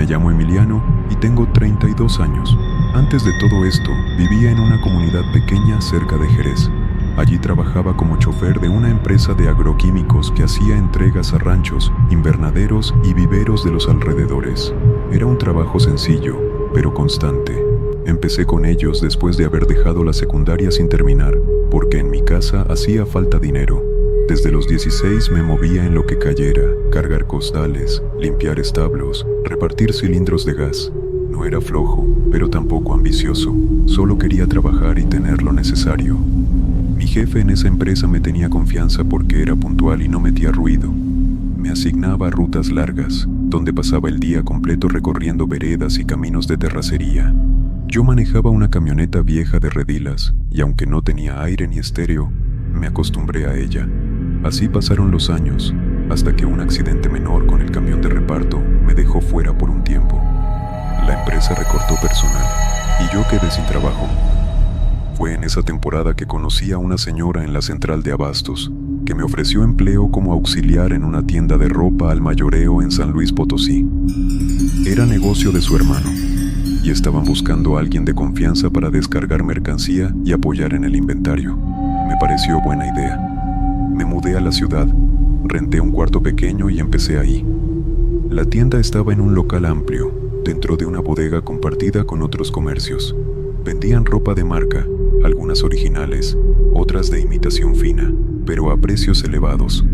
Me llamo Emiliano y tengo 32 años. Antes de todo esto, vivía en una comunidad pequeña cerca de Jerez. Allí trabajaba como chofer de una empresa de agroquímicos que hacía entregas a ranchos, invernaderos y viveros de los alrededores. Era un trabajo sencillo, pero constante. Empecé con ellos después de haber dejado la secundaria sin terminar, porque en mi casa hacía falta dinero. Desde los 16 me movía en lo que cayera, cargar costales, limpiar establos, repartir cilindros de gas. No era flojo, pero tampoco ambicioso. Solo quería trabajar y tener lo necesario. Mi jefe en esa empresa me tenía confianza porque era puntual y no metía ruido. Me asignaba rutas largas, donde pasaba el día completo recorriendo veredas y caminos de terracería. Yo manejaba una camioneta vieja de redilas, y aunque no tenía aire ni estéreo, me acostumbré a ella. Así pasaron los años, hasta que un accidente menor con el camión de reparto me dejó fuera por un tiempo. La empresa recortó personal, y yo quedé sin trabajo. Fue en esa temporada que conocí a una señora en la central de abastos, que me ofreció empleo como auxiliar en una tienda de ropa al mayoreo en San Luis Potosí. Era negocio de su hermano, y estaban buscando a alguien de confianza para descargar mercancía y apoyar en el inventario. Me pareció buena idea. Me mudé a la ciudad, renté un cuarto pequeño y empecé ahí. La tienda estaba en un local amplio, dentro de una bodega compartida con otros comercios. Vendían ropa de marca, algunas originales, otras de imitación fina, pero a precios elevados.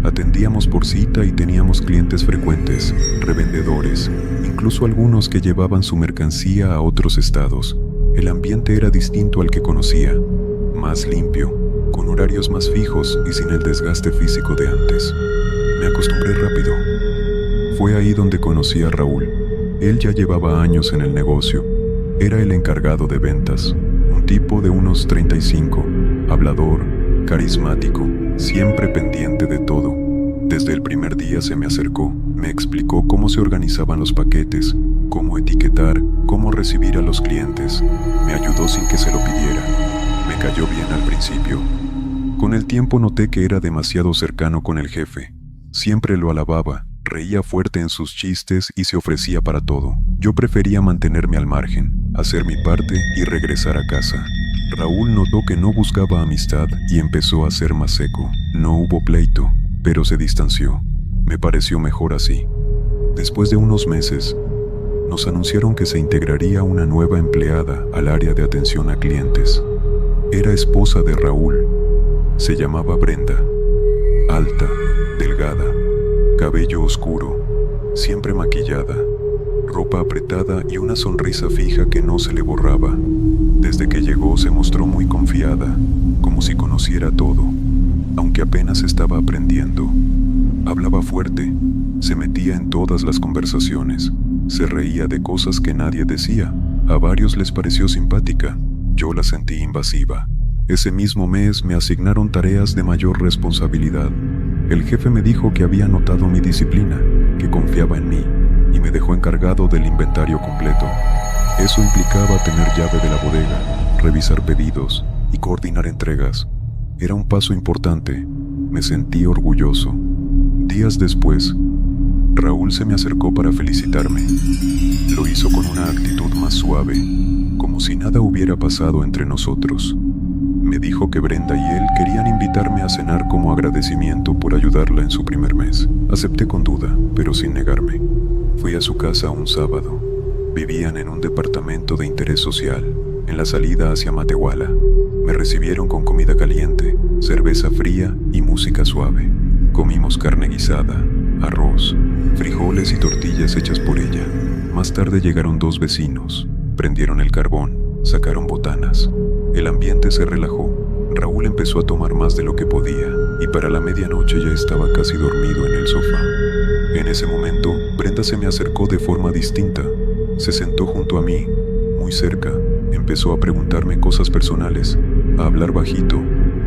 Atendíamos por cita y teníamos clientes frecuentes, revendedores, incluso algunos que llevaban su mercancía a otros estados. El ambiente era distinto al que conocía, más limpio, con horarios más fijos y sin el desgaste físico de antes. Me acostumbré rápido. Fue ahí donde conocí a Raúl. Él ya llevaba años en el negocio. Era el encargado de ventas, un tipo de unos 35, hablador, carismático, siempre pendiente de todo. Desde el primer día se me acercó, me explicó cómo se organizaban los paquetes, cómo etiquetar, cómo recibir a los clientes. Me ayudó sin que se lo pidiera. Me cayó bien al principio. Con el tiempo noté que era demasiado cercano con el jefe. Siempre lo alababa, reía fuerte en sus chistes y se ofrecía para todo. Yo prefería mantenerme al margen, hacer mi parte y regresar a casa. Raúl notó que no buscaba amistad y empezó a ser más seco. No hubo pleito, pero se distanció. Me pareció mejor así. Después de unos meses, nos anunciaron que se integraría una nueva empleada al área de atención a clientes. Era esposa de Raúl. Se llamaba Brenda. Alta, delgada, cabello oscuro, siempre maquillada, ropa apretada y una sonrisa fija que no se le borraba. Desde que llegó se mostró muy confiada, como si conociera todo, aunque apenas estaba aprendiendo. Hablaba fuerte, se metía en todas las conversaciones, se reía de cosas que nadie decía. A varios les pareció simpática, yo la sentí invasiva. Ese mismo mes me asignaron tareas de mayor responsabilidad. El jefe me dijo que había notado mi disciplina, que confiaba en mí, y me dejó encargado del inventario completo. Eso implicaba tener llave de la bodega, revisar pedidos y coordinar entregas. Era un paso importante. Me sentí orgulloso. Días después, Raúl se me acercó para felicitarme. Lo hizo con una actitud más suave, como si nada hubiera pasado entre nosotros. Me dijo que Brenda y él querían invitarme a cenar como agradecimiento por ayudarla en su primer mes. Acepté con duda, pero sin negarme. Fui a su casa un sábado. Vivían en un departamento de interés social, en la salida hacia Matehuala. Me recibieron con comida caliente, cerveza fría y música suave. Comimos carne guisada, arroz, frijoles y tortillas hechas por ella. Más tarde llegaron dos vecinos, prendieron el carbón, sacaron botanas. El ambiente se relajó. Raúl empezó a tomar más de lo que podía, y para la medianoche ya estaba casi dormido en el sofá. En ese momento, Brenda se me acercó de forma distinta. Se sentó junto a mí, muy cerca. Empezó a preguntarme cosas personales, a hablar bajito,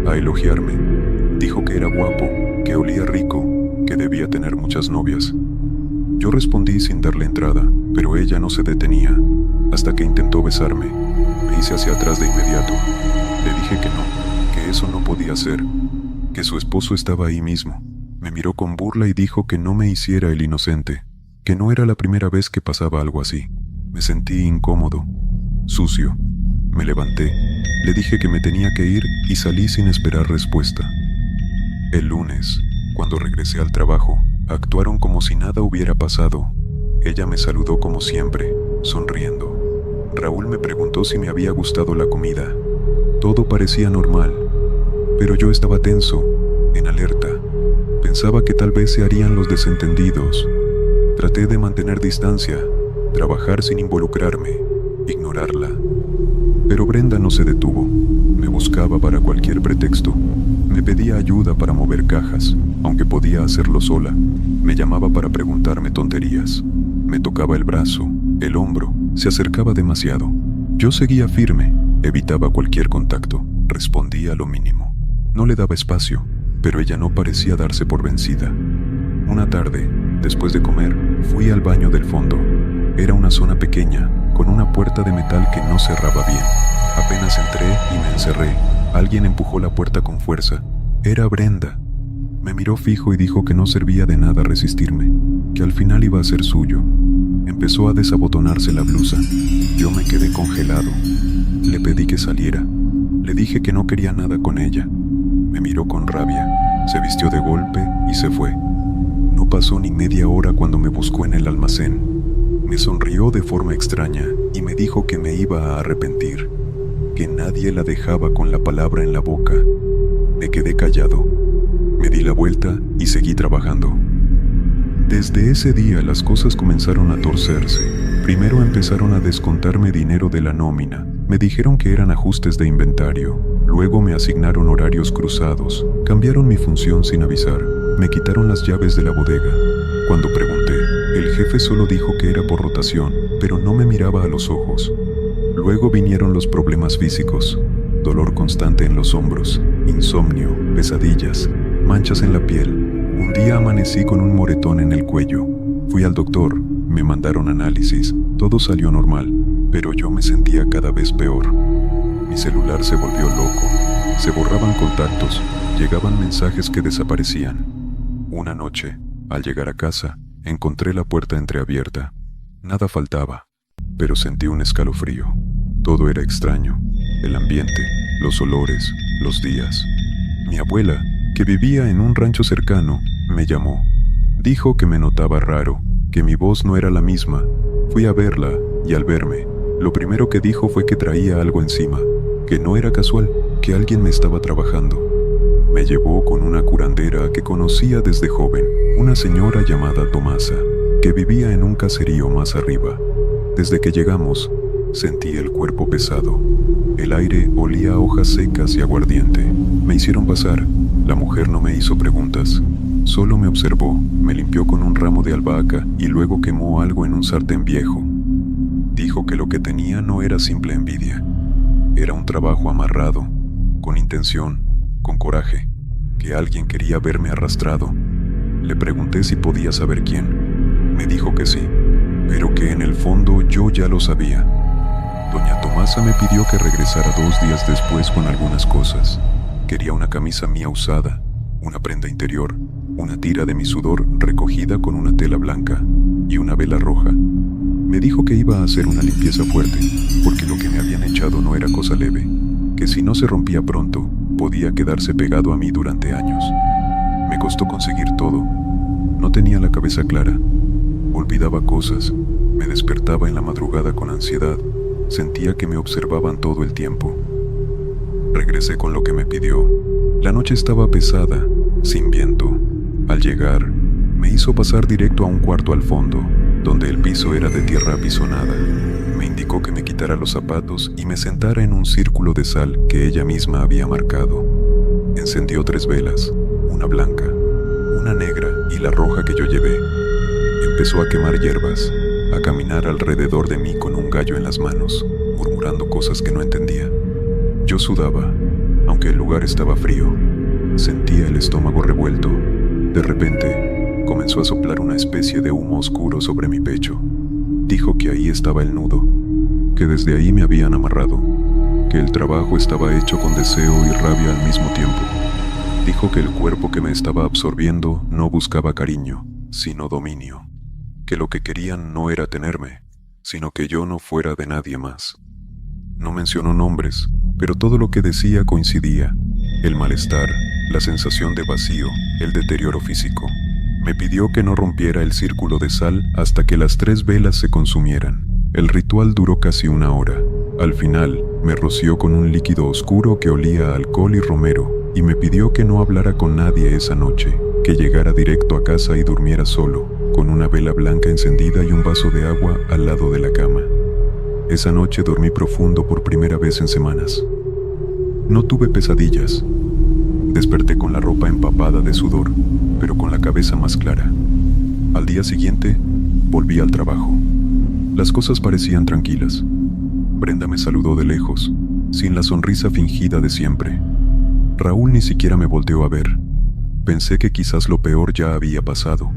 a elogiarme. Dijo que era guapo, que olía rico, que debía tener muchas novias. Yo respondí sin darle entrada, pero ella no se detenía, hasta que intentó besarme. Me hice hacia atrás de inmediato. Le dije que no, que eso no podía ser, que su esposo estaba ahí mismo. Me miró con burla y dijo que no me hiciera el inocente. que no era la primera vez que pasaba algo así. Me sentí incómodo, sucio. Me levanté, le dije que me tenía que ir y salí sin esperar respuesta. El lunes, cuando regresé al trabajo, actuaron como si nada hubiera pasado. Ella me saludó como siempre, sonriendo. Raúl me preguntó si me había gustado la comida. Todo parecía normal, pero yo estaba tenso, en alerta. Pensaba que tal vez se harían los desentendidos. Traté de mantener distancia, trabajar sin involucrarme, ignorarla. Pero Brenda no se detuvo. Me buscaba para cualquier pretexto. Me pedía ayuda para mover cajas, aunque podía hacerlo sola. Me llamaba para preguntarme tonterías. Me tocaba el brazo, el hombro, se acercaba demasiado. Yo seguía firme, evitaba cualquier contacto, respondía lo mínimo. No le daba espacio, pero ella no parecía darse por vencida. Una tarde, después de comer, fui al baño del fondo. Era una zona pequeña, con una puerta de metal que no cerraba bien. Apenas entré y me encerré. Alguien empujó la puerta con fuerza. Era Brenda. Me miró fijo y dijo que no servía de nada resistirme, que al final iba a ser suyo. Empezó a desabotonarse la blusa. Yo me quedé congelado. Le pedí que saliera. Le dije que no quería nada con ella. Me miró con rabia. Se vistió de golpe y se fue. No pasó ni media hora cuando me buscó en el almacén. Me sonrió de forma extraña y me dijo que me iba a arrepentir, que nadie la dejaba con la palabra en la boca. Me quedé callado. Me di la vuelta y seguí trabajando. Desde ese día las cosas comenzaron a torcerse. Primero empezaron a descontarme dinero de la nómina. Me dijeron que eran ajustes de inventario. Luego me asignaron horarios cruzados. Cambiaron mi función sin avisar. Me quitaron las llaves de la bodega. Cuando pregunté, el jefe solo dijo que era por rotación, pero no me miraba a los ojos. Luego vinieron los problemas físicos. Dolor constante en los hombros, insomnio, pesadillas, manchas en la piel. Un día amanecí con un moretón en el cuello. Fui al doctor, me mandaron análisis. Todo salió normal, pero yo me sentía cada vez peor. Mi celular se volvió loco. Se borraban contactos, llegaban mensajes que desaparecían. Una noche, al llegar a casa, encontré la puerta entreabierta. Nada faltaba, pero sentí un escalofrío. Todo era extraño. El ambiente, los olores, los días. Mi abuela, que vivía en un rancho cercano, me llamó. Dijo que me notaba raro, que mi voz no era la misma. Fui a verla, y al verme, lo primero que dijo fue que traía algo encima, que no era casual, que alguien me estaba trabajando. Me llevó con una curandera que conocía desde joven, una señora llamada Tomasa, que vivía en un caserío más arriba. Desde que llegamos, sentí el cuerpo pesado. El aire olía a hojas secas y aguardiente. Me hicieron pasar. La mujer no me hizo preguntas. Solo me observó, me limpió con un ramo de albahaca y luego quemó algo en un sartén viejo. Dijo que lo que tenía no era simple envidia. Era un trabajo amarrado, con intención, con coraje, que alguien quería verme arrastrado. Le pregunté si podía saber quién. Me dijo que sí, pero que en el fondo yo ya lo sabía. Doña Tomasa me pidió que regresara 2 días después con algunas cosas. Quería una camisa mía usada, una prenda interior, una tira de mi sudor recogida con una tela blanca y una vela roja. Me dijo que iba a hacer una limpieza fuerte, porque lo que me habían echado no era cosa leve, que si no se rompía pronto, podía quedarse pegado a mí durante años. Me costó conseguir todo. No tenía la cabeza clara. Olvidaba cosas. Me despertaba en la madrugada con ansiedad. Sentía que me observaban todo el tiempo. Regresé con lo que me pidió. La noche estaba pesada, sin viento. Al llegar, me hizo pasar directo a un cuarto al fondo, donde el piso era de tierra apisonada. Me indicó que me quitara los zapatos y me sentara en un círculo de sal que ella misma había marcado. Encendió 3 velas, una blanca, una negra y la roja que yo llevé. Empezó a quemar hierbas, a caminar alrededor de mí con un gallo en las manos, murmurando cosas que no entendía. Yo sudaba, aunque el lugar estaba frío. Sentía el estómago revuelto. De repente, comenzó a soplar una especie de humo oscuro sobre mi pecho. Dijo que ahí estaba el nudo, que desde ahí me habían amarrado, que el trabajo estaba hecho con deseo y rabia al mismo tiempo. Dijo que el cuerpo que me estaba absorbiendo no buscaba cariño, sino dominio. que lo que querían no era tenerme, sino que yo no fuera de nadie más. No mencionó nombres, pero todo lo que decía coincidía: el malestar, la sensación de vacío, el deterioro físico. Me pidió que no rompiera el círculo de sal hasta que las 3 velas se consumieran. El ritual duró casi 1 hora. Al final, me roció con un líquido oscuro que olía a alcohol y romero, y me pidió que no hablara con nadie esa noche, que llegara directo a casa y durmiera solo, con una vela blanca encendida y un vaso de agua al lado de la cama. Esa noche dormí profundo por primera vez en semanas. No tuve pesadillas. Desperté con la ropa empapada de sudor, pero con la cabeza más clara. Al día siguiente, volví al trabajo. Las cosas parecían tranquilas. Brenda me saludó de lejos, sin la sonrisa fingida de siempre. Raúl ni siquiera me volteó a ver. Pensé que quizás lo peor ya había pasado.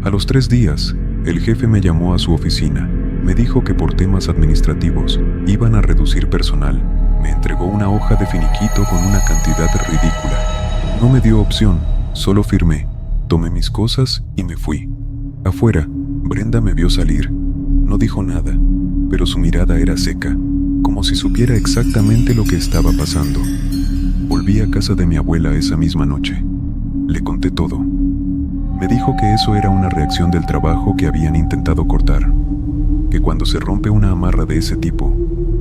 A los 3 días, el jefe me llamó a su oficina. Me dijo que por temas administrativos iban a reducir personal. Me entregó una hoja de finiquito con una cantidad ridícula. No me dio opción, solo firmé. Tomé mis cosas y me fui. Afuera, Brenda me vio salir. No dijo nada, pero su mirada era seca, como si supiera exactamente lo que estaba pasando. Volví a casa de mi abuela esa misma noche. Le conté todo. Me dijo que eso era una reacción del trabajo que habían intentado cortar, que cuando se rompe una amarra de ese tipo,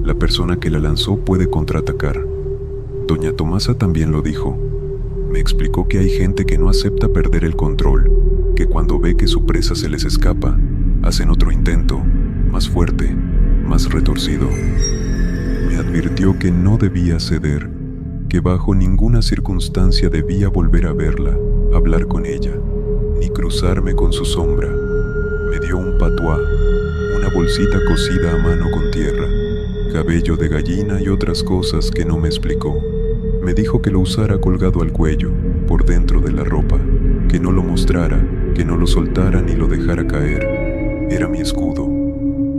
la persona que la lanzó puede contraatacar. Doña Tomasa también lo dijo. Me explicó que hay gente que no acepta perder el control, que cuando ve que su presa se les escapa, hacen otro intento, más fuerte, más retorcido. Me advirtió que no debía ceder, que bajo ninguna circunstancia debía volver a verla, hablar con ella, ni cruzarme con su sombra. Me dio un patuá, una bolsita cocida a mano con tierra, cabello de gallina y otras cosas que no me explicó. Me dijo que lo usara colgado al cuello, por dentro de la ropa, que no lo mostrara, que no lo soltara ni lo dejara caer. Era mi escudo.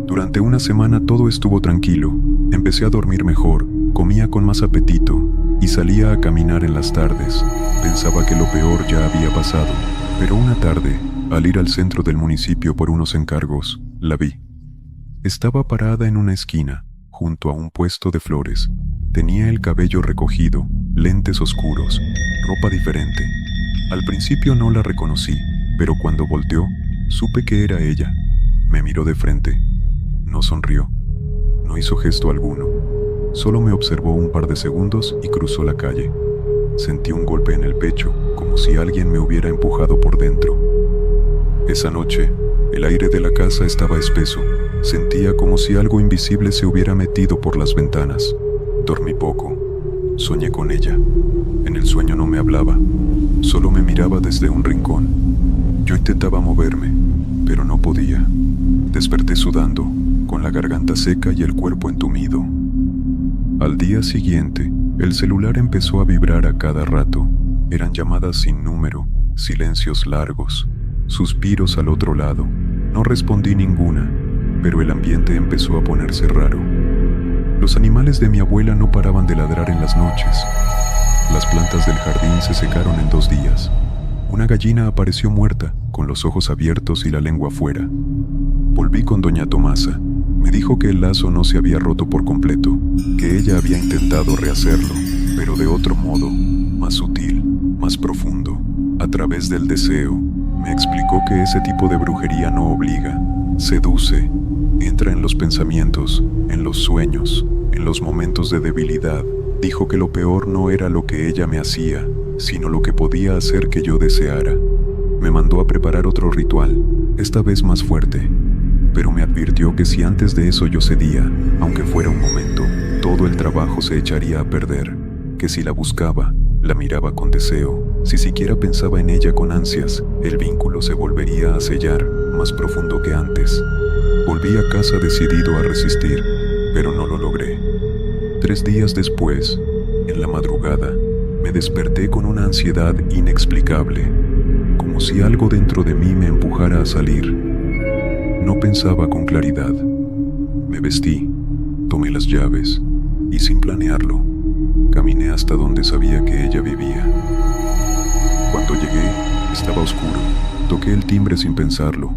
Durante una semana todo estuvo tranquilo. Empecé a dormir mejor, comía con más apetito y salía a caminar en las tardes. Pensaba que lo peor ya había pasado, pero una tarde, al ir al centro del municipio por unos encargos, la vi. Estaba parada en una esquina, junto a un puesto de flores. Tenía el cabello recogido, lentes oscuros, ropa diferente. Al principio no la reconocí, pero cuando volteó, supe que era ella. Me miró de frente. No sonrió. No hizo gesto alguno. Solo me observó un par de segundos y cruzó la calle. Sentí un golpe en el pecho, como si alguien me hubiera empujado por dentro. Esa noche, el aire de la casa estaba espeso. Sentía como si algo invisible se hubiera metido por las ventanas. Dormí poco. Soñé con ella. En el sueño no me hablaba. Solo me miraba desde un rincón. Yo intentaba moverme, pero no podía. Desperté sudando, con la garganta seca y el cuerpo entumido. Al día siguiente, el celular empezó a vibrar a cada rato. Eran llamadas sin número, silencios largos, suspiros al otro lado. No respondí ninguna, pero el ambiente empezó a ponerse raro. Los animales de mi abuela no paraban de ladrar en las noches. Las plantas del jardín se secaron en 2 días. Una gallina apareció muerta, con los ojos abiertos y la lengua afuera. Volví con doña Tomasa. Me dijo que el lazo no se había roto por completo, que ella había intentado rehacerlo, pero de otro modo, más sutil, más profundo, a través del deseo. Me explicó que ese tipo de brujería no obliga, seduce, entra en los pensamientos, en los sueños, en los momentos de debilidad. Dijo que lo peor no era lo que ella me hacía, sino lo que podía hacer que yo deseara. Me mandó a preparar otro ritual, esta vez más fuerte, pero me advirtió que si antes de eso yo cedía, aunque fuera un momento, todo el trabajo se echaría a perder, que si la buscaba, la miraba con deseo, si siquiera pensaba en ella con ansias, el vínculo se volvería a sellar, más profundo que antes. Volví a casa decidido a resistir, pero no lo logré. 3 días después, en la madrugada, me desperté con una ansiedad inexplicable, como si algo dentro de mí me empujara a salir. No pensaba con claridad. Me vestí, tomé las llaves y sin planearlo, caminé hasta donde sabía que ella vivía. Cuando llegué, estaba oscuro. Toqué el timbre sin pensarlo.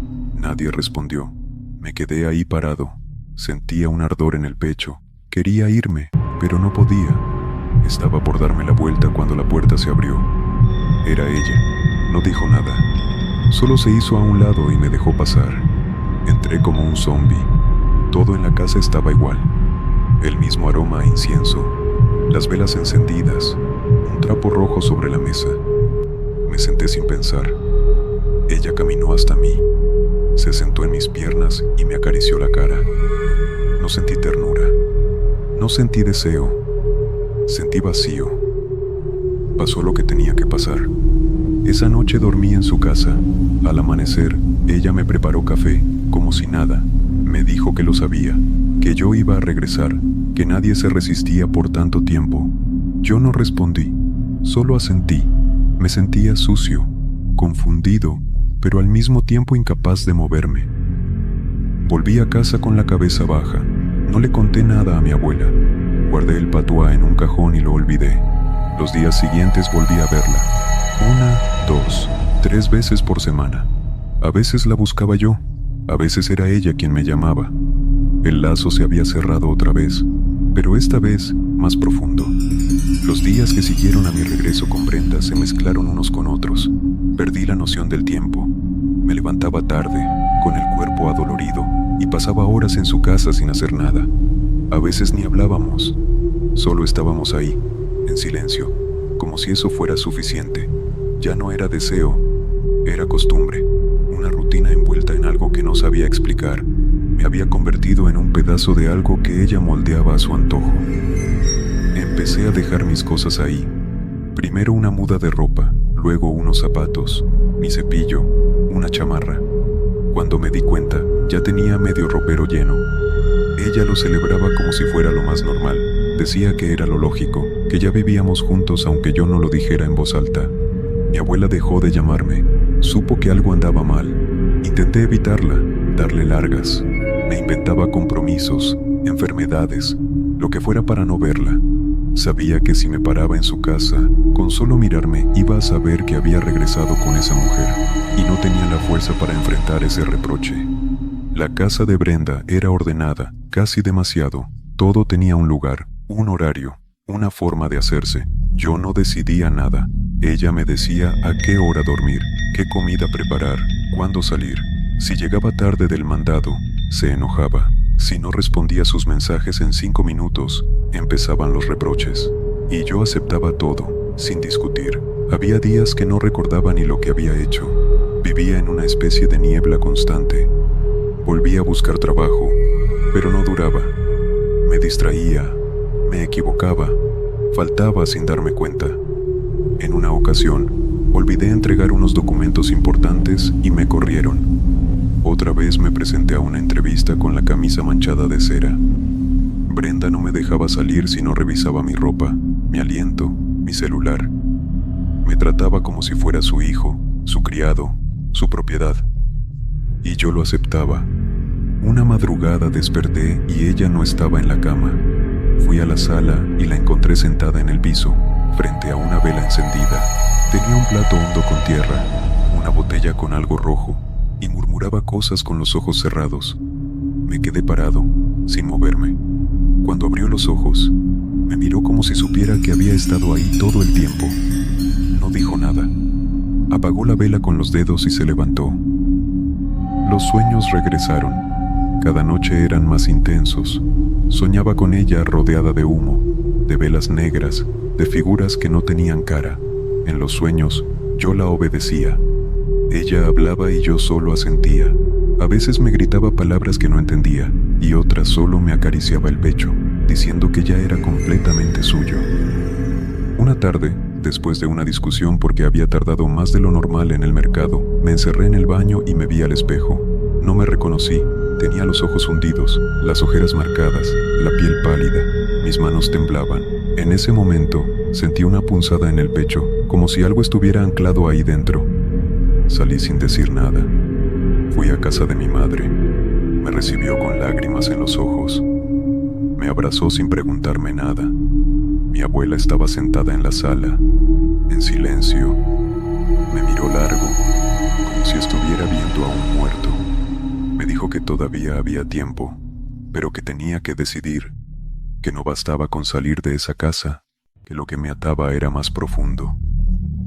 Nadie respondió. Me quedé ahí parado. Sentía un ardor en el pecho. Quería irme, pero no podía. Estaba por darme la vuelta cuando la puerta se abrió. Era ella. No dijo nada. Solo se hizo a un lado y me dejó pasar. Entré como un zombi. Todo en la casa estaba igual. El mismo aroma a incienso, las velas encendidas, un trapo rojo sobre la mesa. Me senté sin pensar. Ella caminó hasta mí. Se sentó en mis piernas y me acarició la cara. No sentí ternura. No sentí deseo. Sentí vacío. Pasó lo que tenía que pasar. Esa noche dormí en su casa. Al amanecer, ella me preparó café, como si nada. Me dijo que lo sabía, que yo iba a regresar, que nadie se resistía por tanto tiempo. Yo no respondí, solo asentí. Me sentía sucio, confundido, pero al mismo tiempo incapaz de moverme. Volví a casa con la cabeza baja. No le conté nada a mi abuela. Guardé el patuá en un cajón y lo olvidé. Los días siguientes volví a verla. 1, 2, 3 veces por semana. A veces la buscaba yo, a veces era ella quien me llamaba. El lazo se había cerrado otra vez, pero esta vez más profundo. Los días que siguieron a mi regreso con Brenda se mezclaron unos con otros. Perdí la noción del tiempo. Me levantaba tarde, con el cuerpo adolorido, y pasaba horas en su casa sin hacer nada. A veces ni hablábamos, solo estábamos ahí, en silencio, como si eso fuera suficiente. Ya no era deseo, era costumbre, una rutina envuelta en algo que no sabía explicar. Me había convertido en un pedazo de algo que ella moldeaba a su antojo. Empecé a dejar mis cosas ahí. Primero una muda de ropa, luego unos zapatos, mi cepillo, una chamarra. Cuando me di cuenta, ya tenía medio ropero lleno. Ella lo celebraba como si fuera lo más normal. Decía que era lo lógico, que ya vivíamos juntos aunque yo no lo dijera en voz alta. Mi abuela dejó de llamarme. Supo que algo andaba mal. Intenté evitarla, darle largas. Me inventaba compromisos, enfermedades, lo que fuera para no verla. Sabía que si me paraba en su casa, con solo mirarme iba a saber que había regresado con esa mujer, y no tenía la fuerza para enfrentar ese reproche. La casa de Brenda era ordenada, casi demasiado. Todo tenía un lugar, un horario, una forma de hacerse. Yo no decidía nada. Ella me decía a qué hora dormir, qué comida preparar, cuándo salir. Si llegaba tarde del mandado, se enojaba. Si no respondía a sus mensajes en 5 minutos, empezaban los reproches. Y yo aceptaba todo, sin discutir. Había días que no recordaba ni lo que había hecho. Vivía en una especie de niebla constante. Volví a buscar trabajo, pero no duraba. Me distraía, me equivocaba, faltaba sin darme cuenta. En una ocasión, olvidé entregar unos documentos importantes y me corrieron. Otra vez me presenté a una entrevista con la camisa manchada de cera. Brenda no me dejaba salir si no revisaba mi ropa, mi aliento, mi celular. Me trataba como si fuera su hijo, su criado, su propiedad. Y yo lo aceptaba. Una madrugada desperté y ella no estaba en la cama. Fui a la sala y la encontré sentada en el piso, frente a una vela encendida. Tenía un plato hondo con tierra, una botella con algo rojo, y murmuraba cosas con los ojos cerrados. Me quedé parado, sin moverme. Cuando abrió los ojos, me miró como si supiera que había estado ahí todo el tiempo. No dijo nada. Apagó la vela con los dedos y se levantó. Los sueños regresaron. Cada noche eran más intensos. Soñaba con ella rodeada de humo, de velas negras, de figuras que no tenían cara. En los sueños, yo la obedecía. Ella hablaba y yo solo asentía. A veces me gritaba palabras que no entendía, y otras solo me acariciaba el pecho, diciendo que ya era completamente suyo. Una tarde, después de una discusión porque había tardado más de lo normal en el mercado, me encerré en el baño y me vi al espejo. No me reconocí. Tenía los ojos hundidos, las ojeras marcadas, la piel pálida. Mis manos temblaban. En ese momento, sentí una punzada en el pecho, como si algo estuviera anclado ahí dentro. Salí sin decir nada. Fui a casa de mi madre. Me recibió con lágrimas en los ojos. Me abrazó sin preguntarme nada. Mi abuela estaba sentada en la sala, en silencio. Me miró largo, como si estuviera viendo a un muerto. Me dijo que todavía había tiempo, pero que tenía que decidir, que no bastaba con salir de esa casa, que lo que me ataba era más profundo,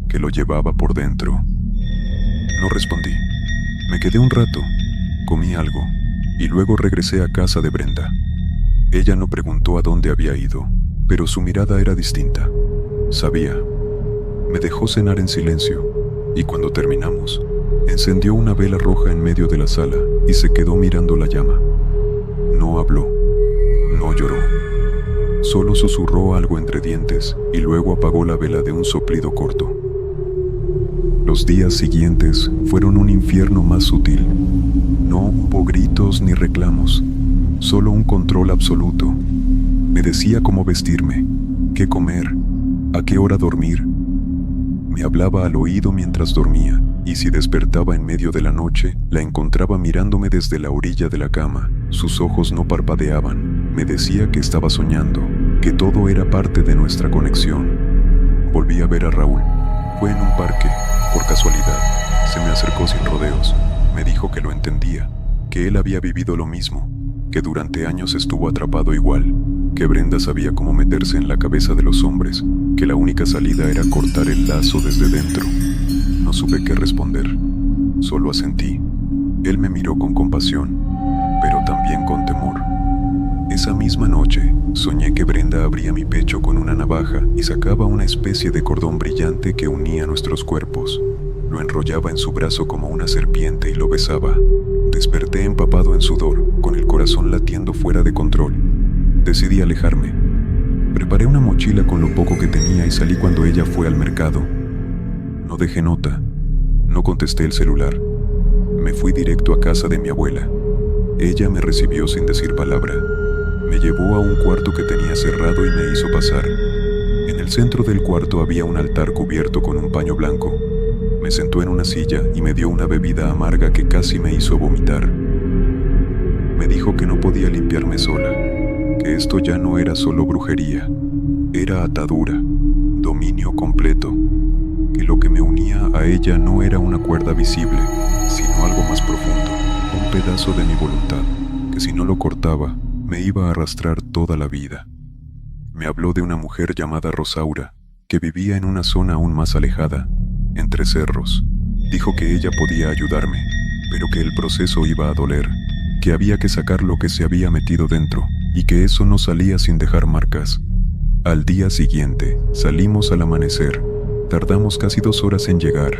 que lo llevaba por dentro. No respondí. Me quedé un rato, comí algo, y luego regresé a casa de Brenda. Ella no preguntó a dónde había ido, pero su mirada era distinta. Sabía. Me dejó cenar en silencio, y cuando terminamos, encendió una vela roja en medio de la sala y se quedó mirando la llama. No habló, no lloró. Solo susurró algo entre dientes y luego apagó la vela de un soplido corto. Los días siguientes fueron un infierno más sutil. No hubo gritos ni reclamos, solo un control absoluto. Me decía cómo vestirme, qué comer, a qué hora dormir. Me hablaba al oído mientras dormía, y si despertaba en medio de la noche, la encontraba mirándome desde la orilla de la cama. Sus ojos no parpadeaban. Me decía que estaba soñando, que todo era parte de nuestra conexión. Volví a ver a Raúl. Fue en un parque, por casualidad. Se me acercó sin rodeos. Me dijo que lo entendía, que él había vivido lo mismo, que durante años estuvo atrapado igual, que Brenda sabía cómo meterse en la cabeza de los hombres, que la única salida era cortar el lazo desde dentro. No supe qué responder, solo asentí. Él me miró con compasión, pero también con temor. Esa misma noche, soñé que Brenda abría mi pecho con una navaja y sacaba una especie de cordón brillante que unía nuestros cuerpos. Lo enrollaba en su brazo como una serpiente y lo besaba. Desperté empapado en sudor, con el corazón latiendo fuera de control. Decidí alejarme. Preparé una mochila con lo poco que tenía y salí cuando ella fue al mercado. No dejé nota, no contesté el celular. Me fui directo a casa de mi abuela. Ella me recibió sin decir palabra. Me llevó a un cuarto que tenía cerrado y me hizo pasar. En el centro del cuarto había un altar cubierto con un paño blanco. Me sentó en una silla y me dio una bebida amarga que casi me hizo vomitar. Me dijo que no podía limpiarme sola, que esto ya no era solo brujería, era atadura, dominio completo, que lo que me unía a ella no era una cuerda visible, sino algo más profundo, un pedazo de mi voluntad, que si no lo cortaba, me iba a arrastrar toda la vida. Me habló de una mujer llamada Rosaura, que vivía en una zona aún más alejada, entre cerros. Dijo que ella podía ayudarme, pero que el proceso iba a doler, que había que sacar lo que se había metido dentro, y que eso no salía sin dejar marcas. Al día siguiente, salimos al amanecer. Tardamos casi 2 horas en llegar.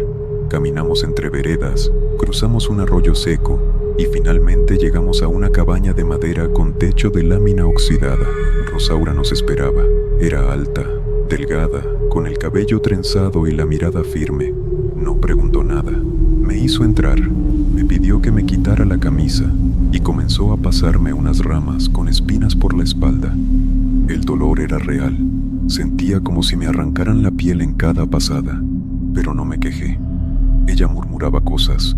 Caminamos entre veredas, cruzamos un arroyo seco, y finalmente llegamos a una cabaña de madera con techo de lámina oxidada. Rosaura nos esperaba. Era alta, delgada, con el cabello trenzado y la mirada firme. No preguntó nada. Me hizo entrar. Me pidió que me quitara la camisa y comenzó a pasarme unas ramas con espinas por la espalda. El dolor era real. Sentía como si me arrancaran la piel en cada pasada, pero no me quejé. Ella murmuraba cosas,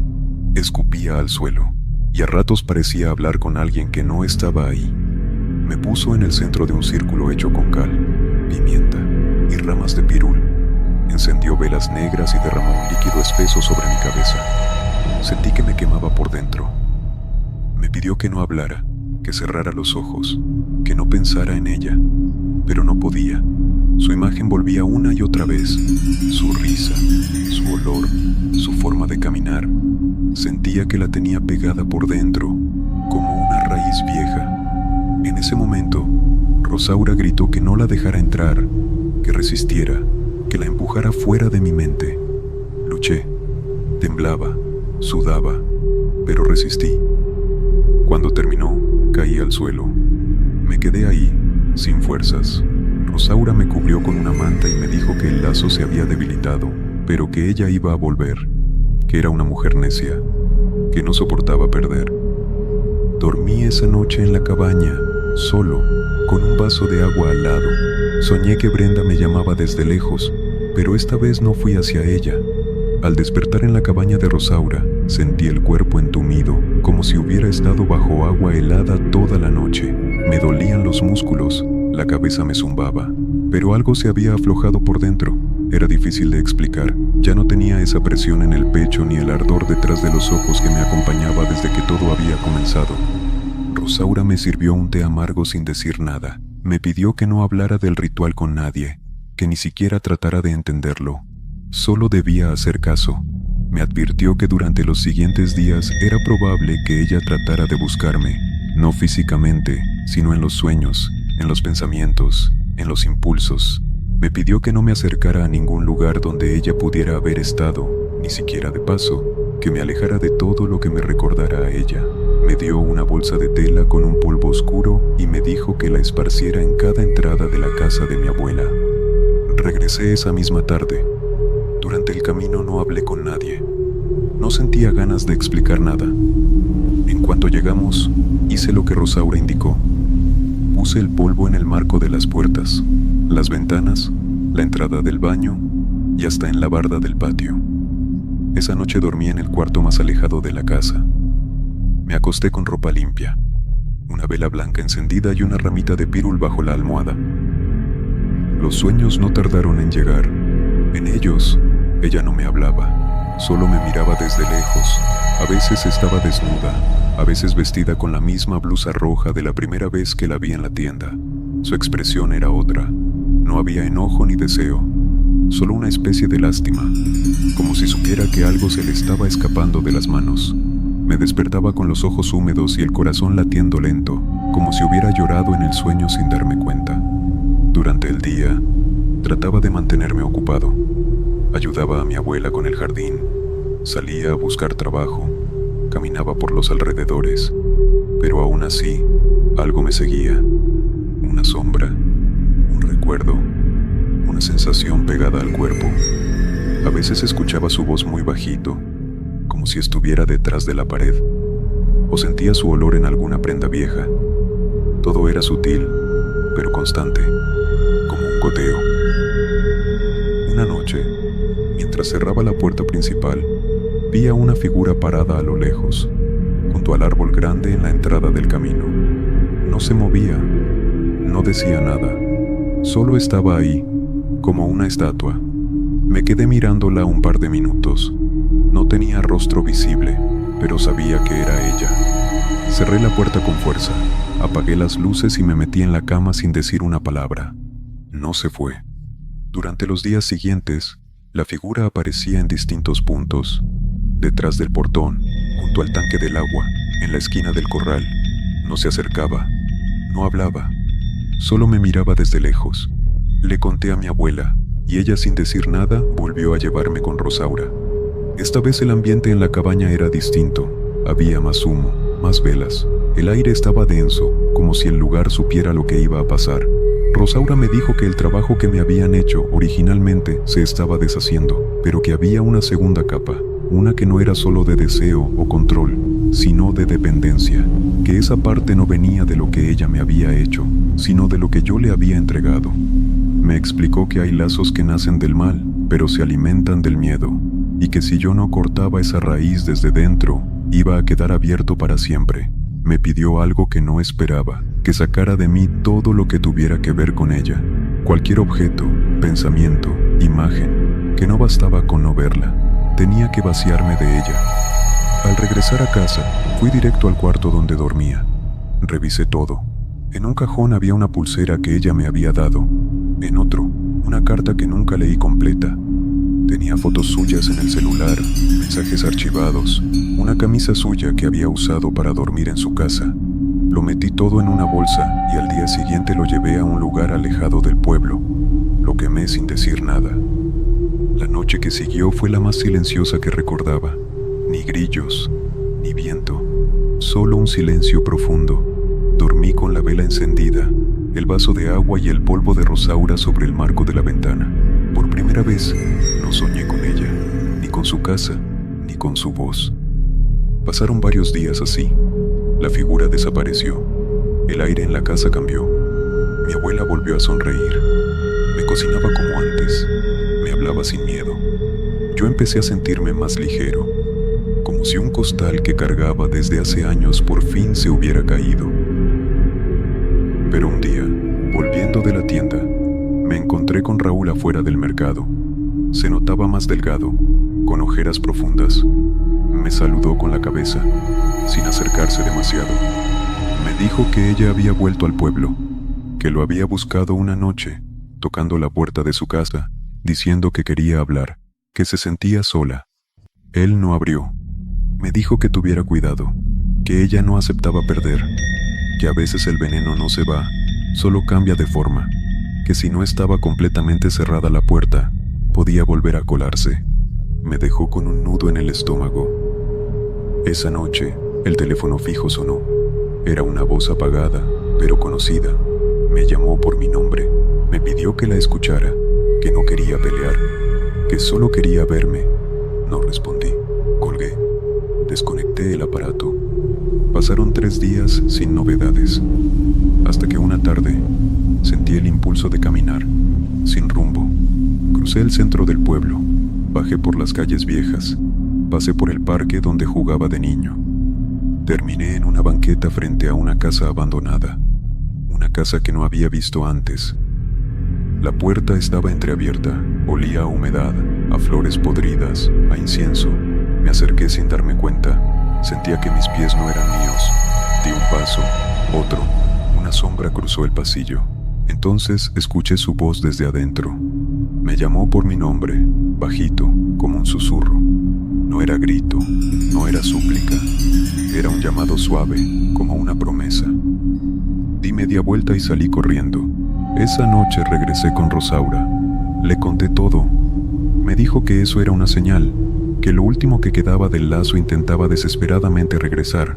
escupía al suelo, y a ratos parecía hablar con alguien que no estaba ahí. Me puso en el centro de un círculo hecho con cal, pimienta y ramas de pirul. Encendió velas negras y derramó un líquido espeso sobre mi cabeza. Sentí que me quemaba por dentro. Me pidió que no hablara, que cerrara los ojos, que no pensara en ella, pero no podía. Su imagen volvía una y otra vez, su risa, su olor, su forma de caminar. Sentía que la tenía pegada por dentro, como una raíz vieja. En ese momento, Rosaura gritó que no la dejara entrar, que resistiera, que la empujara fuera de mi mente. Luché, temblaba, sudaba, pero resistí. Cuando terminó, caí al suelo. Me quedé ahí, sin fuerzas. Rosaura me cubrió con una manta y me dijo que el lazo se había debilitado, pero que ella iba a volver, que era una mujer necia, que no soportaba perder. Dormí esa noche en la cabaña, solo, con un vaso de agua al lado. Soñé que Brenda me llamaba desde lejos, pero esta vez no fui hacia ella. Al despertar en la cabaña de Rosaura, sentí el cuerpo entumido, como si hubiera estado bajo agua helada toda la noche. Me dolían los músculos, la cabeza me zumbaba, pero algo se había aflojado por dentro. Era difícil de explicar. Ya no tenía esa presión en el pecho ni el ardor detrás de los ojos que me acompañaba desde que todo había comenzado. Rosaura me sirvió un té amargo sin decir nada. Me pidió que no hablara del ritual con nadie, que ni siquiera tratara de entenderlo. Solo debía hacer caso. Me advirtió que durante los siguientes días era probable que ella tratara de buscarme, no físicamente, sino en los sueños, en los pensamientos, en los impulsos. Me pidió que no me acercara a ningún lugar donde ella pudiera haber estado, ni siquiera de paso, que me alejara de todo lo que me recordara a ella. Me dio una bolsa de tela con un polvo oscuro y me dijo que la esparciera en cada entrada de la casa de mi abuela. Regresé esa misma tarde. Durante el camino no hablé con nadie. No sentía ganas de explicar nada. En cuanto llegamos, hice lo que Rosaura indicó. Puse el polvo en el marco de las puertas, las ventanas, la entrada del baño y hasta en la barda del patio. Esa noche dormí en el cuarto más alejado de la casa. Me acosté con ropa limpia, una vela blanca encendida y una ramita de pirul bajo la almohada. Los sueños no tardaron en llegar. En ellos, ella no me hablaba, solo me miraba desde lejos. A veces estaba desnuda, a veces vestida con la misma blusa roja de la primera vez que la vi en la tienda. Su expresión era otra. No había enojo ni deseo, solo una especie de lástima, como si supiera que algo se le estaba escapando de las manos. Me despertaba con los ojos húmedos y el corazón latiendo lento, como si hubiera llorado en el sueño sin darme cuenta. Durante el día, trataba de mantenerme ocupado. Ayudaba a mi abuela con el jardín, salía a buscar trabajo, caminaba por los alrededores, pero aún así, algo me seguía. Una sombra, un recuerdo, una sensación pegada al cuerpo. A veces escuchaba su voz muy bajito, como si estuviera detrás de la pared, o sentía su olor en alguna prenda vieja. Todo era sutil, pero constante, como un goteo. Una noche, mientras cerraba la puerta principal, vi a una figura parada a lo lejos, junto al árbol grande en la entrada del camino. No se movía, no decía nada, solo estaba ahí, como una estatua. Me quedé mirándola un par de minutos. No tenía rostro visible, pero sabía que era ella. Cerré la puerta con fuerza, apagué las luces y me metí en la cama sin decir una palabra. No se fue. Durante los días siguientes, la figura aparecía en distintos puntos: detrás del portón, junto al tanque del agua, en la esquina del corral. No se acercaba, no hablaba, solo me miraba desde lejos. Le conté a mi abuela, y ella sin decir nada volvió a llevarme con Rosaura. Esta vez el ambiente en la cabaña era distinto. Había más humo, más velas. El aire estaba denso, como si el lugar supiera lo que iba a pasar. Rosaura me dijo que el trabajo que me habían hecho originalmente se estaba deshaciendo, pero que había una segunda capa, una que no era solo de deseo o control, sino de dependencia, que esa parte no venía de lo que ella me había hecho, sino de lo que yo le había entregado. Me explicó que hay lazos que nacen del mal, pero se alimentan del miedo, y que si yo no cortaba esa raíz desde dentro, iba a quedar abierto para siempre. Me pidió algo que no esperaba, que sacara de mí todo lo que tuviera que ver con ella, cualquier objeto, pensamiento, imagen, que no bastaba con no verla, tenía que vaciarme de ella. Al regresar a casa, fui directo al cuarto donde dormía. Revisé todo. En un cajón había una pulsera que ella me había dado, en otro, una carta que nunca leí completa. Tenía fotos suyas en el celular, mensajes archivados, una camisa suya que había usado para dormir en su casa. Lo metí todo en una bolsa y al día siguiente lo llevé a un lugar alejado del pueblo. Lo quemé sin decir nada. La noche que siguió fue la más silenciosa que recordaba. Ni grillos, ni viento, solo un silencio profundo. Dormí con la vela encendida, el vaso de agua y el polvo de Rosaura sobre el marco de la ventana. Por primera vez, no soñé con ella, ni con su casa, ni con su voz. Pasaron varios días así. La figura desapareció. El aire en la casa cambió. Mi abuela volvió a sonreír. Me cocinaba como antes. Me hablaba sin miedo. Yo empecé a sentirme más ligero, como si un costal que cargaba desde hace años por fin se hubiera caído. Pero un día, volviendo de la tienda, me encontré con Raúl afuera del mercado. Se notaba más delgado, con ojeras profundas. Me saludó con la cabeza, sin acercarse demasiado. Me dijo que ella había vuelto al pueblo, que lo había buscado una noche, tocando la puerta de su casa, diciendo que quería hablar, que se sentía sola. Él no abrió. Me dijo que tuviera cuidado, que ella no aceptaba perder, que a veces el veneno no se va, solo cambia de forma, que si no estaba completamente cerrada la puerta, podía volver a colarse. Me dejó con un nudo en el estómago. Esa noche, el teléfono fijo sonó. Era una voz apagada, pero conocida. Me llamó por mi nombre. Me pidió que la escuchara, que no quería pelear, que solo quería verme. No respondí. Colgué. Desconecté el aparato. Pasaron 3 días sin novedades, hasta que una tarde sentí el impulso de caminar, sin rumbo. Crucé el centro del pueblo, bajé por las calles viejas, pasé por el parque donde jugaba de niño. Terminé en una banqueta frente a una casa abandonada, una casa que no había visto antes. La puerta estaba entreabierta, olía a humedad, a flores podridas, a incienso. Me acerqué sin darme cuenta. Sentía que mis pies no eran míos. Di un paso, otro. Una sombra cruzó el pasillo. Entonces escuché su voz desde adentro. Me llamó por mi nombre, bajito, como un susurro. No era grito, no era súplica. Era un llamado suave, como una promesa. Di media vuelta y salí corriendo. Esa noche regresé con Rosaura. Le conté todo. Me dijo que eso era una señal, que lo último que quedaba del lazo intentaba desesperadamente regresar,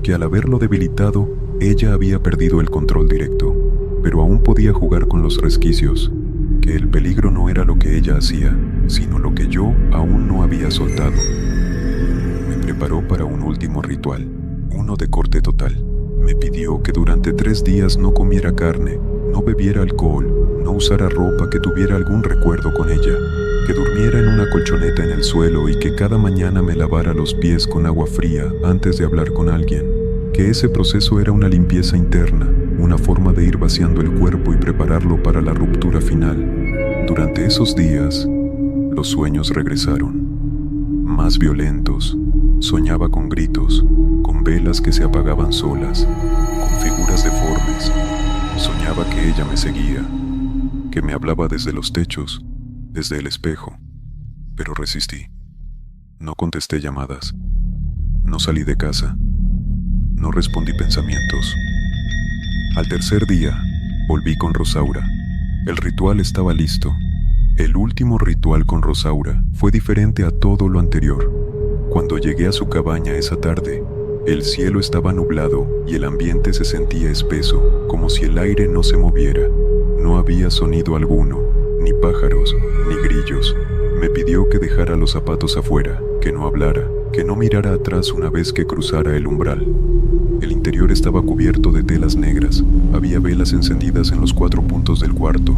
que al haberlo debilitado, ella había perdido el control directo, pero aún podía jugar con los resquicios, que el peligro no era lo que ella hacía, sino lo que yo aún no había soltado. Me preparó para un último ritual, uno de corte total. Me pidió que durante 3 días no comiera carne, no bebiera alcohol, no usara ropa que tuviera algún recuerdo con ella, que durmiera en una colchoneta en el suelo y que cada mañana me lavara los pies con agua fría antes de hablar con alguien, que ese proceso era una limpieza interna, una forma de ir vaciando el cuerpo y prepararlo para la ruptura final. Durante esos días, los sueños regresaron, más violentos. Soñaba con gritos, con velas que se apagaban solas, con figuras deformes. Soñaba que ella me seguía, que me hablaba desde los techos, desde el espejo, pero resistí. No contesté llamadas, no salí de casa, no respondí pensamientos. Al tercer día, volví con Rosaura. El ritual estaba listo. El último ritual con Rosaura fue diferente a todo lo anterior. Cuando llegué a su cabaña esa tarde, el cielo estaba nublado y el ambiente se sentía espeso, como si el aire no se moviera. No había sonido alguno, ni pájaros, ni grillos. Me pidió que dejara los zapatos afuera, que no hablara, que no mirara atrás una vez que cruzara el umbral. El interior estaba cubierto de telas negras. Había velas encendidas en los 4 puntos del cuarto.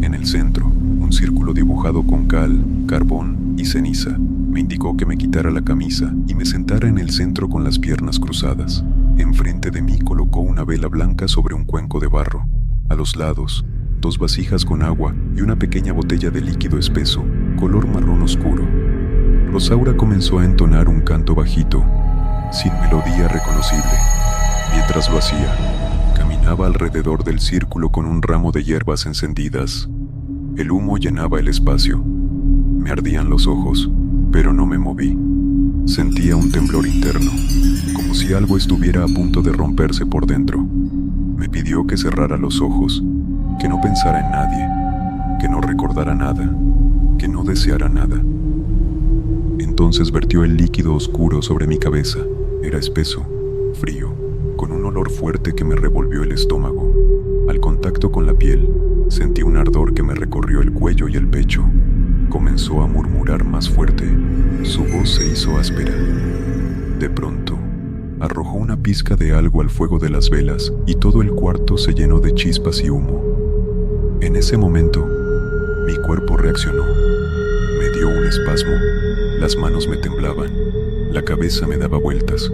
En el centro, un círculo dibujado con cal, carbón y ceniza. Me indicó que me quitara la camisa y me sentara en el centro con las piernas cruzadas. Enfrente de mí colocó una vela blanca sobre un cuenco de barro. A los lados, 2 vasijas con agua y una pequeña botella de líquido espeso, color marrón oscuro. Rosaura comenzó a entonar un canto bajito, sin melodía reconocible. Mientras lo hacía, caminaba alrededor del círculo con un ramo de hierbas encendidas. El humo llenaba el espacio. Me ardían los ojos, pero no me moví. Sentía un temblor interno, como si algo estuviera a punto de romperse por dentro. Me pidió que cerrara los ojos, que no pensara en nadie, que no recordara nada, que no deseara nada. Entonces vertió el líquido oscuro sobre mi cabeza. Era espeso, frío, con un olor fuerte que me revolvió el estómago. Al contacto con la piel, sentí un ardor que me recorrió el cuello y el pecho. Comenzó a murmurar más fuerte. Su voz se hizo áspera. De pronto, arrojó una pizca de algo al fuego de las velas y todo el cuarto se llenó de chispas y humo. En ese momento, mi cuerpo reaccionó. Me dio un espasmo. Las manos me temblaban. La cabeza me daba vueltas.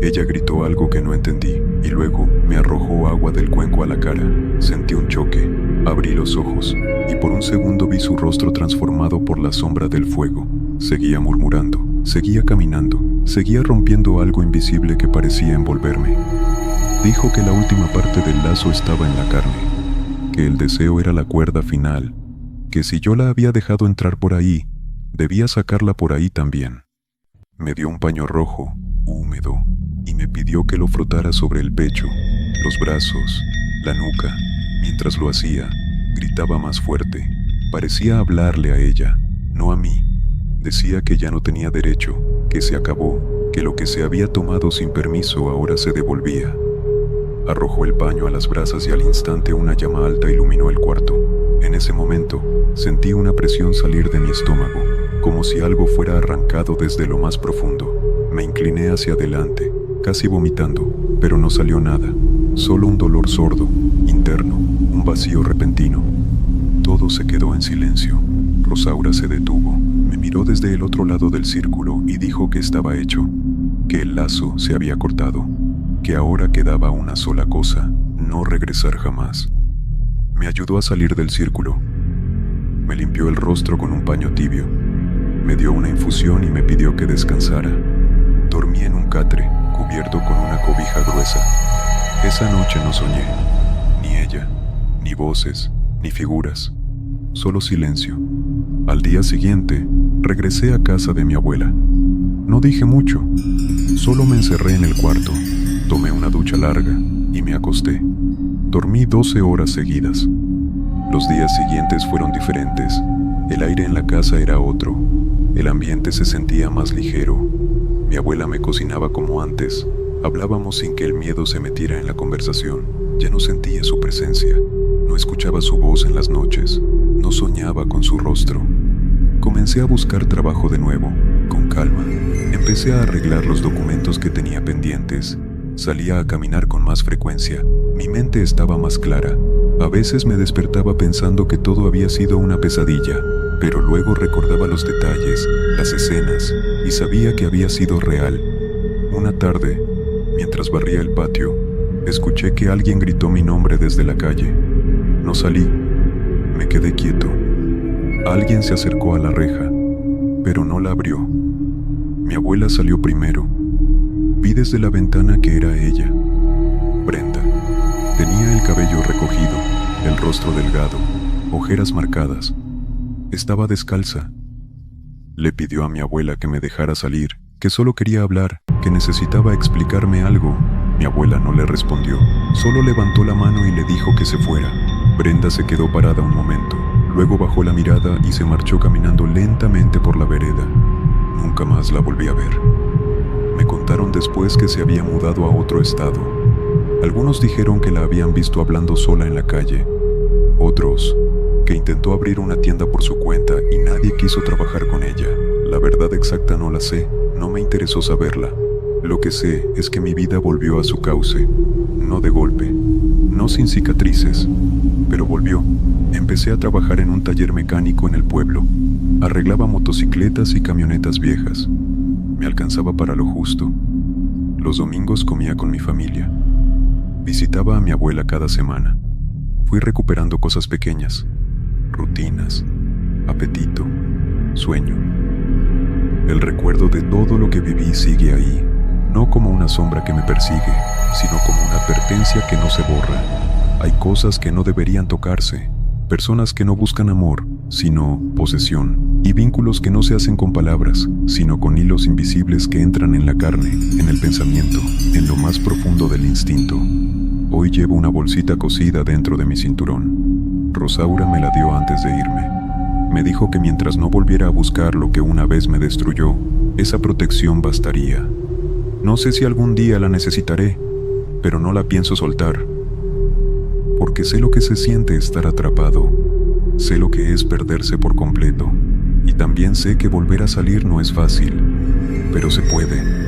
Ella gritó algo que no entendí y luego me arrojó agua del cuenco a la cara. Sentí un choque. Abrí los ojos y por un segundo vi su rostro transformado por la sombra del fuego. Seguía murmurando, seguía caminando, seguía rompiendo algo invisible que parecía envolverme. Dijo que la última parte del lazo estaba en la carne, que el deseo era la cuerda final, que si yo la había dejado entrar por ahí, debía sacarla por ahí también. Me dio un paño rojo, húmedo, y me pidió que lo frotara sobre el pecho, los brazos, la nuca. Mientras lo hacía, gritaba más fuerte. Parecía hablarle a ella, no a mí. Decía que ya no tenía derecho, que se acabó, que lo que se había tomado sin permiso ahora se devolvía. Arrojó el paño a las brasas y al instante una llama alta iluminó el cuarto. En ese momento, sentí una presión salir de mi estómago, como si algo fuera arrancado desde lo más profundo. Me incliné hacia adelante, casi vomitando, pero no salió nada, solo un dolor sordo, interno, un vacío repentino. Todo se quedó en silencio. Rosaura se detuvo, me miró desde el otro lado del círculo y dijo que estaba hecho, que el lazo se había cortado, que ahora quedaba una sola cosa, no regresar jamás. Me ayudó a salir del círculo. Me limpió el rostro con un paño tibio. Me dio una infusión y me pidió que descansara. Dormí en un catre, cubierto con una cobija gruesa. Esa noche no soñé, ni ella, ni voces, ni figuras, solo silencio. Al día siguiente, regresé a casa de mi abuela. No dije mucho, solo me encerré en el cuarto, tomé una ducha larga y me acosté. Dormí 12 horas seguidas. Los días siguientes fueron diferentes. El aire en la casa era otro. El ambiente se sentía más ligero. Mi abuela me cocinaba como antes. Hablábamos sin que el miedo se metiera en la conversación. Ya no sentía su presencia. No escuchaba su voz en las noches. No soñaba con su rostro. Comencé a buscar trabajo de nuevo, con calma. Empecé a arreglar los documentos que tenía pendientes. Salía a caminar con más frecuencia. Mi mente estaba más clara. A veces me despertaba pensando que todo había sido una pesadilla, pero luego recordaba los detalles, las escenas, y sabía que había sido real. Una tarde, mientras barría el patio, escuché que alguien gritó mi nombre desde la calle. No salí, me quedé quieto. Alguien se acercó a la reja, pero no la abrió. Mi abuela salió primero. Vi desde la ventana que era ella, Brenda. Tenía el cabello recogido, el rostro delgado, ojeras marcadas. Estaba descalza. Le pidió a mi abuela que me dejara salir, que solo quería hablar, que necesitaba explicarme algo. Mi abuela no le respondió, solo levantó la mano y le dijo que se fuera. Brenda se quedó parada un momento, luego bajó la mirada y se marchó caminando lentamente por la vereda. Nunca más la volví a ver. Me contaron después que se había mudado a otro estado. Algunos dijeron que la habían visto hablando sola en la calle. Otros, que intentó abrir una tienda por su cuenta y nadie quiso trabajar con ella. La verdad exacta no la sé, no me interesó saberla. Lo que sé es que mi vida volvió a su cauce, no de golpe, no sin cicatrices, pero volvió. Empecé a trabajar en un taller mecánico en el pueblo. Arreglaba motocicletas y camionetas viejas. Me alcanzaba para lo justo. Los domingos comía con mi familia. Visitaba a mi abuela cada semana. Fui recuperando cosas pequeñas, rutinas, apetito, sueño. El recuerdo de todo lo que viví sigue ahí, no como una sombra que me persigue, sino como una advertencia que no se borra. Hay cosas que no deberían tocarse, personas que no buscan amor, sino posesión, y vínculos que no se hacen con palabras, sino con hilos invisibles que entran en la carne, en el pensamiento, en lo más profundo del instinto. Hoy llevo una bolsita cosida dentro de mi cinturón. Rosaura me la dio antes de irme. Me dijo que mientras no volviera a buscar lo que una vez me destruyó, esa protección bastaría. No sé si algún día la necesitaré, pero no la pienso soltar. Porque sé lo que se siente estar atrapado. Sé lo que es perderse por completo. Y también sé que volver a salir no es fácil, pero se puede.